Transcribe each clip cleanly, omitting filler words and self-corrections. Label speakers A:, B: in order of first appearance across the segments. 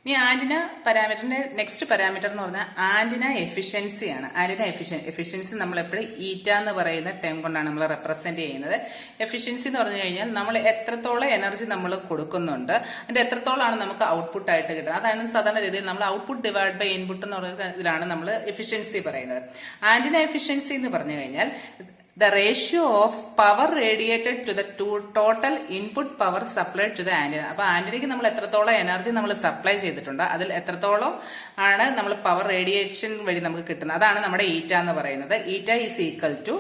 A: ഇനി ആന്റിന പാരാമീറ്ററിന്റെ next parameter എന്ന് പറഞ്ഞാൽ ആന്റിന എഫിഷ്യൻസിയാണ്. ആന്റിന എഫിഷ്യൻസി നമ്മൾ എപ്പോഴും ഈറ്റ എന്ന് പറയുന്ന ടേം കൊണ്ടാണ് നമ്മൾ റെപ്രസെന്റ് ചെയ്യുന്നത്. എഫിഷ്യൻസി എന്ന് പറഞ്ഞു കഴിഞ്ഞാൽ നമ്മൾ എത്രത്തോളം എനർജി നമ്മൾ കൊടുക്കുന്നുണ്ട്, അതിന്റെ എത്രത്തോളമാണ് നമുക്ക് ഔട്ട്പുട്ട് ആയിട്ട് കിട്ടുന്നത്. അതാണ് സാധാരണ രീതിയിൽ നമ്മൾ ഔട്ട്പുട്ട് ഡിവൈഡ് ബൈ ഇൻപുട്ട് എന്ന് പറയുന്ന ഇതിലാണ് നമ്മൾ എഫിഷ്യൻസി പറയുന്നത്. ആന്റിന എഫിഷ്യൻസി എന്ന് പറഞ്ഞു കഴിഞ്ഞാൽ the ratio of power radiated to the total input power supplied to the antenna. അപ്പൊ ആന്റിനയ്ക്ക് നമ്മൾ എത്രത്തോളം എനർജി നമ്മൾ സപ്ലൈ ചെയ്തിട്ടുണ്ട്, അതിൽ എത്രത്തോളം ആണ് നമ്മൾ പവർ റേഡിയേഷൻ വഴി നമുക്ക് കിട്ടുന്നത്, അതാണ് നമ്മുടെ ഈറ്റ എന്ന് പറയുന്നത്. Eta is equal to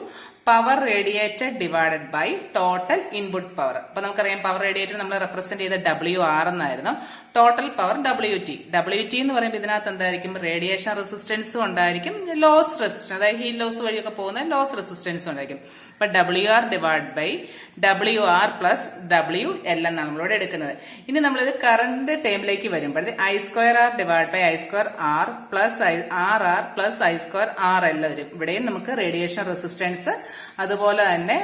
A: power radiated divided by total input power. അപ്പൊ നമുക്കറിയാം പവർ റേഡിയേറ്റഡ് നമ്മൾ റെപ്രസെന്റ് ചെയ്ത WR എന്നായിരുന്നു. ടോട്ടൽ പവർ WT എന്ന് പറയുമ്പോൾ ഇതിനകത്ത് എന്തായിരിക്കും, റേഡിയേഷൻ റെസിസ്റ്റൻസും ഉണ്ടായിരിക്കും, ലോസ് റെസിസ്റ്റൻസ്, അതായത് ഹീറ്റ് ലോസ് വഴിയൊക്കെ പോകുന്ന ലോസ് റെസിസ്റ്റൻസും ഉണ്ടായിരിക്കും. അപ്പൊ WR divide by WR plus WL എന്നാണ് നമ്മളിവിടെ എടുക്കുന്നത്. ഇനി നമ്മളിത് കറണ്ട് ടേമിലേക്ക് വരുമ്പോൾ I²R divide by I²R plus RR plus I²RL വരും. ഇവിടെയും നമുക്ക് റേഡിയേഷൻ റെസിസ്റ്റൻസ്, അതുപോലെ തന്നെ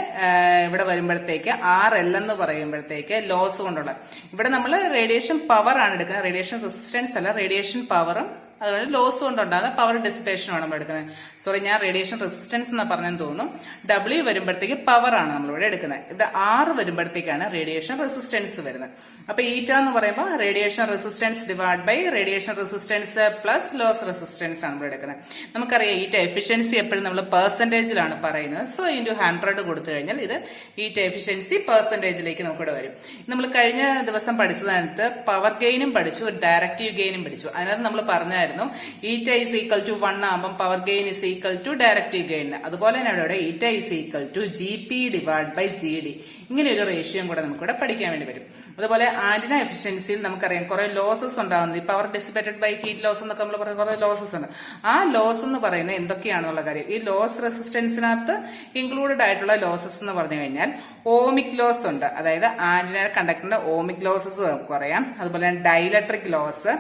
A: ഇവിടെ വരുമ്പോഴത്തേക്ക് RL എന്ന് പറയുമ്പോഴത്തേക്ക് ലോസ് കൊണ്ടുള്ള, ഇവിടെ നമ്മൾ റേഡിയേഷൻ പവർ ആണ് എടുക്കുന്നത്, റേഡിയേഷൻ റെസിസ്റ്റൻസ് അല്ല, റേഡിയേഷൻ പവറും അതുപോലെ ലോസ് കൊണ്ടുണ്ടാകുന്ന പവർ ഡിസിപ്പേഷനുമാണ് നമ്മൾ എടുക്കുന്നത്. സോറി, ഞാൻ റേഡിയേഷൻ റെസിസ്റ്റൻസ് എന്ന് പറഞ്ഞെന്ന് തോന്നും. W വരുമ്പോഴത്തേക്ക് പവർ ആണ് നമ്മളിവിടെ എടുക്കുന്നത്. ഇവിടെ R വരുമ്പോഴത്തേക്കാണ് റേഡിയേഷൻ റെസിസ്റ്റൻസ് വരുന്നത്. അപ്പൊ ഈറ്റ എന്ന് പറയുമ്പോൾ radiation resistance divide by radiation resistance plus loss resistance ആണ് നമ്മൾ എടുക്കുന്നത്. നമുക്കറിയാം ഈറ്റ എഫിഷ്യൻസി എപ്പോഴും നമ്മൾ പെർസെന്റേജിലാണ് പറയുന്നത്. സോ ഇൻറ്റു 100 കൊടുത്തു കഴിഞ്ഞാൽ ഇത് ഈറ്റ എഫിഷ്യൻസി പെർസെന്റേജിലേക്ക് നമുക്കിവിടെ വരും. നമ്മൾ കഴിഞ്ഞ ദിവസം പഠിച്ചതിനകത്ത് പവർ ഗെയിനും പഠിച്ചു, ഒരു ഡയറക്റ്റീവ് ഗെയിനും പഠിച്ചു. അതിനകത്ത് നമ്മൾ പറഞ്ഞായിരുന്നു ഈറ്റ ഈസ് ഈക്വൽ ടു 1 ആകുമ്പോൾ power gain is equal to directive gain. അതുപോലെ തന്നെ ഇവിടെ eta is equal to GP divide by GD. ഇങ്ങനെ ഒരു റേഷ്യോയും കൂടെ നമുക്കിവിടെ പഠിക്കാൻ വേണ്ടി വരും. അതുപോലെ ആന്റിന എഫിഷ്യൻസിയിൽ നമുക്കറിയാം കുറെ ലോസസ് ഉണ്ടാകുന്നത്. ഈ power dissipated by heat loss എന്നൊക്കെ നമ്മൾ പറയുന്ന കുറെ ലോസസ് ഉണ്ട്. ആ ലോസ് എന്ന് പറയുന്നത് എന്തൊക്കെയാണെന്നുള്ള കാര്യം, ഈ ലോസ് റെസിസ്റ്റൻസിനകത്ത് ഇൻക്ലൂഡഡ് ആയിട്ടുള്ള ലോസസ് എന്ന് പറഞ്ഞു കഴിഞ്ഞാൽ ഓമിക് ലോസ് ഉണ്ട്, അതായത് ആന്റിന കണ്ടക്ടറിന്റെ ഓമിക് ലോസസ് നമുക്ക് പറയാം. അതുപോലെ തന്നെ dielectric loss,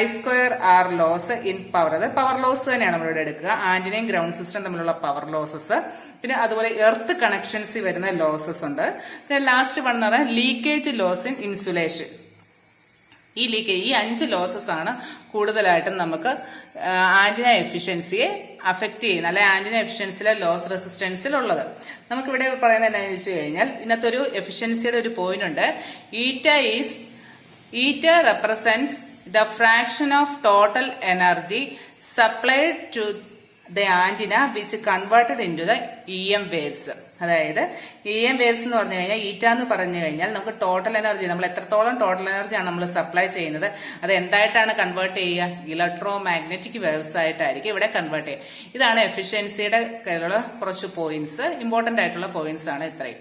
A: I²R loss in power, അത് പവർ ലോസ് തന്നെയാണ് നമ്മളിവിടെ എടുക്കുക. ആന്റിനയും ഗ്രൗണ്ട് സിസ്റ്റം തമ്മിലുള്ള പവർ ലോസസ്, പിന്നെ അതുപോലെ എർത്ത് കണക്ഷൻസിൽ വരുന്ന ലോസസ് ഉണ്ട്. പിന്നെ ലാസ്റ്റ് വൺ എന്ന് പറഞ്ഞാൽ ലീക്കേജ് ലോസ് ഇൻ ഇൻസുലേഷൻ. ഈ 5 ലോസസ് ആണ് കൂടുതലായിട്ടും നമുക്ക് ആന്റിന എഫിഷ്യൻസിയെ അഫക്ട് ചെയ്യുന്നത്, അല്ലെ ആന്റിന എഫിഷ്യൻസിയിലെ ലോസ് റെസിസ്റ്റൻസിലുള്ളത്. നമുക്കിവിടെ പറയുന്നത് എന്താണെന്ന് വെച്ച് കഴിഞ്ഞാൽ ഇതിനകത്തൊരു എഫിഷ്യൻസിയുടെ ഒരു പോയിന്റ് ഉണ്ട്. Eta represents the fraction of total energy supplied to the antenna which converted into the EM waves. അതായത് EM waves എന്ന് പറഞ്ഞു കഴിഞ്ഞാൽ ഈറ്റ എന്ന് പറഞ്ഞു കഴിഞ്ഞാൽ നമുക്ക് ടോട്ടൽ എനർജി, നമ്മൾ എത്രത്തോളം ടോട്ടൽ എനർജിയാണ് നമ്മൾ സപ്ലൈ ചെയ്യുന്നത്, അത് എന്തായിട്ടാണ് കൺവേർട്ട് ചെയ്യുക, ഇലക്ട്രോ മാഗ്നറ്റിക് വേവ്സ് ആയിട്ടായിരിക്കും ഇവിടെ കൺവേർട്ട് ചെയ്യുക. ഇതാണ് എഫിഷ്യൻസിയുടെ കയ്യിലുള്ള കുറച്ച് പോയിന്റ്സ്, ഇമ്പോർട്ടന്റ് ആയിട്ടുള്ള പോയിന്റ്സ് ആണ് ഇത്രയും.